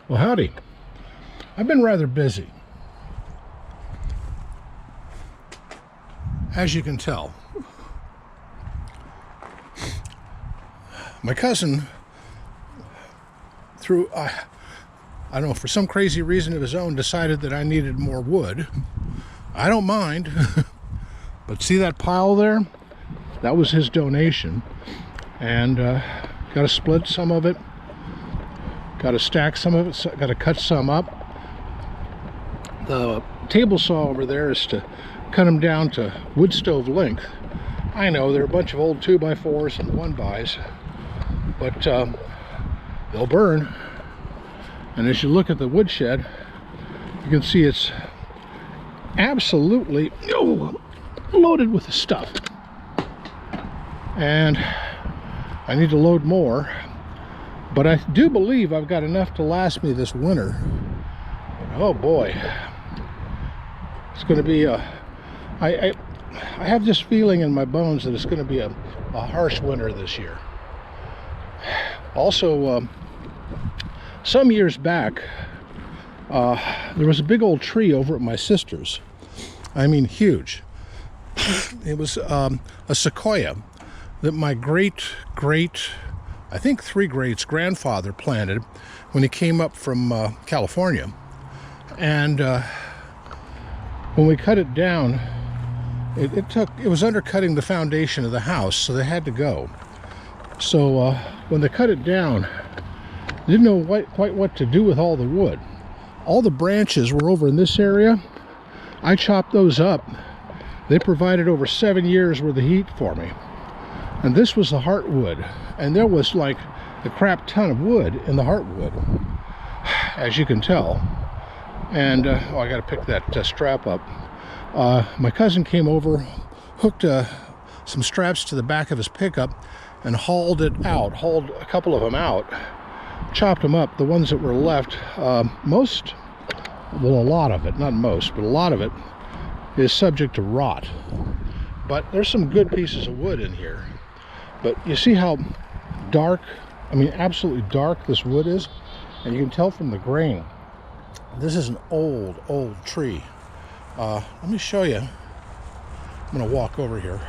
Well, howdy. I've been rather busy, as you can tell. My cousin, through, I don't know, for some crazy reason of his own, decided that I needed more wood. I don't mind, but see that pile there? That was his donation, and got to split some of it. Got to stack some of it, got to cut some up. The table saw over there is to cut them down to wood stove length. I know they're a bunch of old 2x4s and 1x, but they'll burn. And as you look at the woodshed, you can see it's absolutely loaded with the stuff. And I need to load more. But I do believe I've got enough to last me this winter. Oh boy. It's going to be a... I have this feeling in my bones that it's going to be a harsh winter this year. Also, some years back, there was a big old tree over at my sister's. I mean, huge. It was a sequoia that my I think 3 greats grandfather planted when he came up from California. And when we cut it down, it was undercutting the foundation of the house, so they had to go. So when they cut it down, they didn't know quite what to do with all the wood. All the branches were over in this area. I chopped those up. They provided over 7 years worth of heat for me. And this was the heartwood, and there was like a crap ton of wood in the heartwood, as you can tell. And oh, I got to pick that strap up. My cousin came over, hooked some straps to the back of his pickup, and hauled a couple of them out, chopped them up. The ones that were left, a lot of it, not most, but a lot of it is subject to rot. But there's some good pieces of wood in here. But you see how dark, I mean absolutely dark this wood is? And you can tell from the grain. This is an old tree. Let me show you. I'm going to walk over here.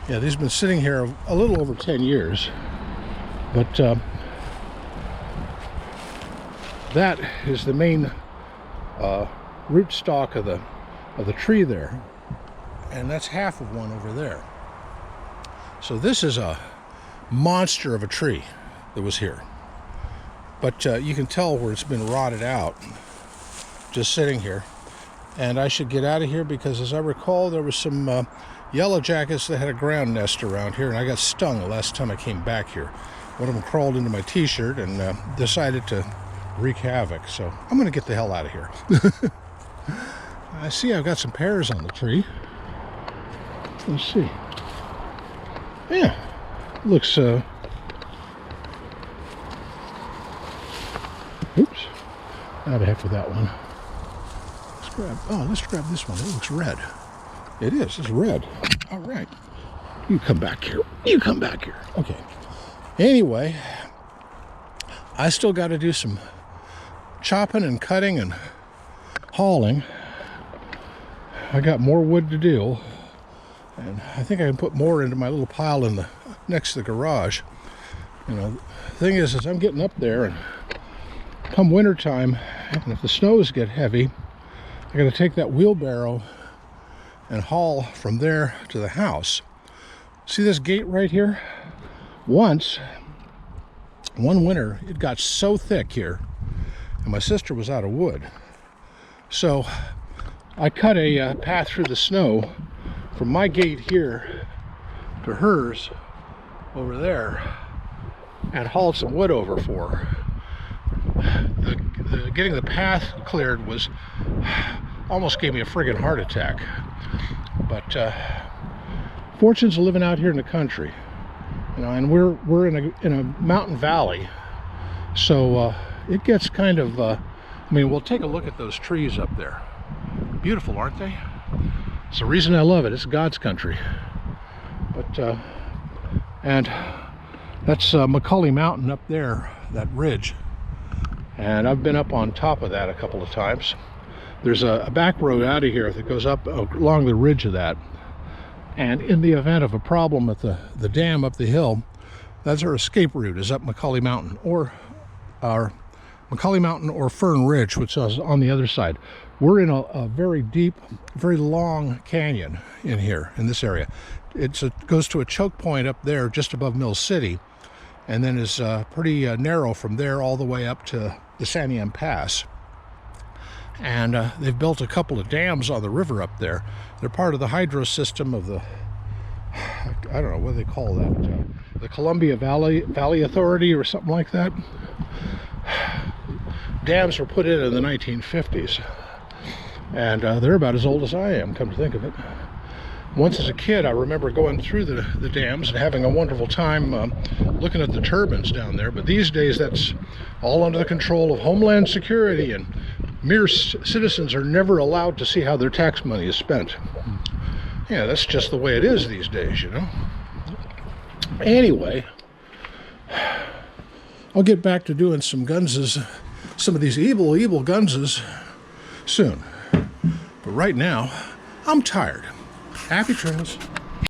Yeah, these have been sitting here a little over 10 years. But that is the main root stock of the tree there. And that's half of one over there. So this is a monster of a tree that was here. But you can tell where it's been rotted out, just sitting here. And I should get out of here because, as I recall, there was some yellow jackets that had a ground nest around here, and I got stung the last time I came back here. One of them crawled into my t-shirt and decided to wreak havoc. So I'm going to get the hell out of here. I see I've got some pears on the tree. Let's see. Yeah, looks, oops. Out of heck with that one. Let's grab this one. It looks red. It is, it's red. All right. You come back here. You come back here. Okay. Anyway, I still got to do some chopping and cutting and hauling. I got more wood to do. And I think I can put more into my little pile next to the garage. You know, the thing is I'm getting up there, and come wintertime, and if the snows get heavy, I got to take that wheelbarrow and haul from there to the house. See this gate right here? One winter, it got so thick here, and my sister was out of wood. So I cut a path through the snow from my gate here to hers over there and hauled some wood over for her. Getting the path cleared was almost gave me a friggin' heart attack. But fortunes of living out here in the country, you know, and we're in a mountain valley, so it gets kind of I mean, we'll take a look at those trees up there. Beautiful, aren't they? It's the reason I love it. It's God's country. But and that's McCully Mountain up there, that ridge. And I've been up on top of that a couple of times. There's a back road out of here that goes up along the ridge of that. And in the event of a problem at the dam up the hill, that's our escape route, is up McCauley Mountain, or our McCauley Mountain or Fern Ridge, which is on the other side. We're in a very deep, very long canyon in here, in this area. It goes to a choke point up there just above Mill City, and then is pretty narrow from there all the way up to the Santiam Pass. And they've built a couple of dams on the river up there. They're part of the hydro system of the, I don't know what they call that, the Columbia Valley Authority or something like that. Dams were put in the 1950s, and they're about as old as I am, come to think of it. Once as a kid, I remember going through the dams and having a wonderful time looking at the turbines down there, but these days that's all under the control of Homeland Security, and mere citizens are never allowed to see how their tax money is spent. Yeah, that's just the way it is these days, you know. Anyway, I'll get back to doing some gunses, some of these evil gunses soon. But right now, I'm tired. Happy trails.